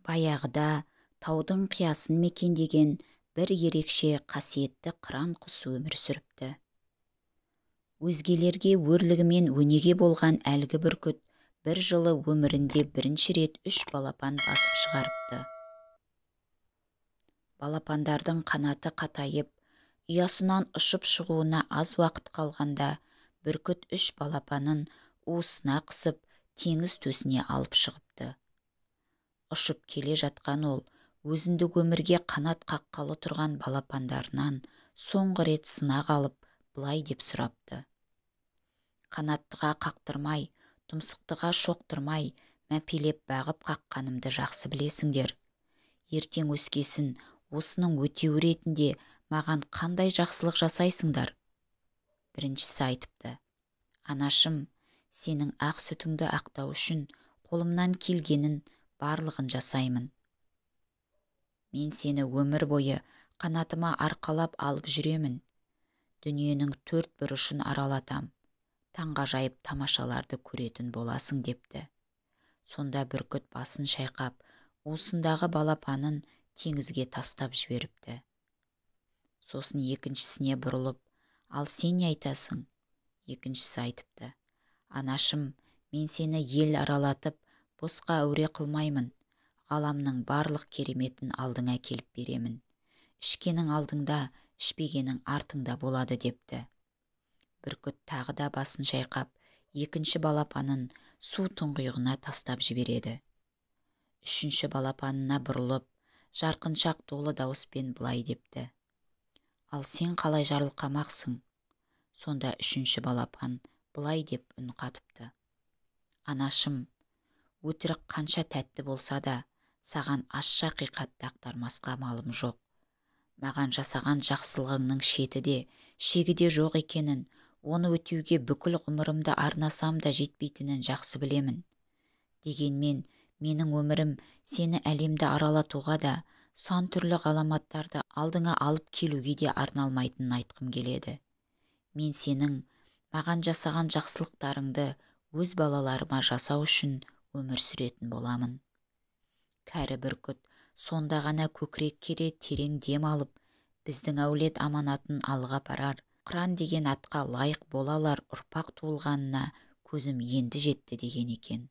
Баяғыда таудың қиясын мекендеген бір ерекше қасиетті қыран құс өмір сүріпті. Өзгелерге өрлігімен өнеге болған әлгі бүркіт бір жылы өмірінде бірінші рет 3 балапан басып шығарыпты. Балапандардың қанаты қатайып, ұясынан ұшып шығуына аз уақыт қалғанда, бүркіт 3 балапанын уысына қысып, теңіз төсіне алып шығыпты. Ұшып келе жатқан ол, өзіндік өмірге қанат қаққалы тұрған балапандарынан соңғы рет сынақ алып, былай деп сұрапты. Қанаттыға қақтырмай, тұмсықтыға шоқтырмай, мәпелеп бағып қаққанымды жақсы білесіңдер. Ертең өскесін, осының өтеуі ретінде маған қандай жақсылық жасайсыңдар? Біріншісі айтыпты: анашым, сенің ақ сүтіңді ақтау үшін қолымнан келгенін барлығын жасаймын. Мен сені өмір бойы қанатыма арқалап алып жүремін. Дүниенің 4 бұрышын аралатам. Таңғажайып тамашаларды көретін боласың, депті. Сонда бүркіт басын шайқап, уысындағы балапанын теңізге тастап жіберіпті. Сосын екіншісіне бұрылып: ал сен не айтасың? Екіншісі айтыпты: анашым, мен сені ел аралатып, босқа әуре қылмаймын. Ғаламның барлық кереметін алдыңа келіп беремін. Ішкенің алдыңда, ішпегенің артыңда болады, депті. Бүркіт тағы да басын шайқап, екінші балапанын су тұңғиығына тастап жібереді. Үшінші балапанына бұрылып, жарқыншақ долы дауыспен былай депті: ал сен қалай жарылқамақсың? Сонда үшінші балапан былай деп үн қатыпты: анашым, өтірік қанша тәтті болса да, саған ащы ақиқатты ақтармасқа амалым жоқ. Маған жасаған жақсылығыңның шеті де, шегі де жоқ екенін, оны өтеуге бүкіл ғұмырымды арнасам да жетпейтінін жақсы білемін. Дегенмен, менің өмірім сені әлемді аралатуға да, сан түрлі ғаламаттарды алдыңа алып келуге де арналмайтынын айтқым келеді. Мен сенің маған жасаған жақсылықтарыңды өз балаларыма жасау үшін өмір сүретін боламын. Кәрі бүркіт сонда ғана көкірек кере терең дем алып, біздің әулет аманатын алға апарар, қыран деген атқа лайық болалар ұрпақ туылғанына көзім енді жетті деген екен.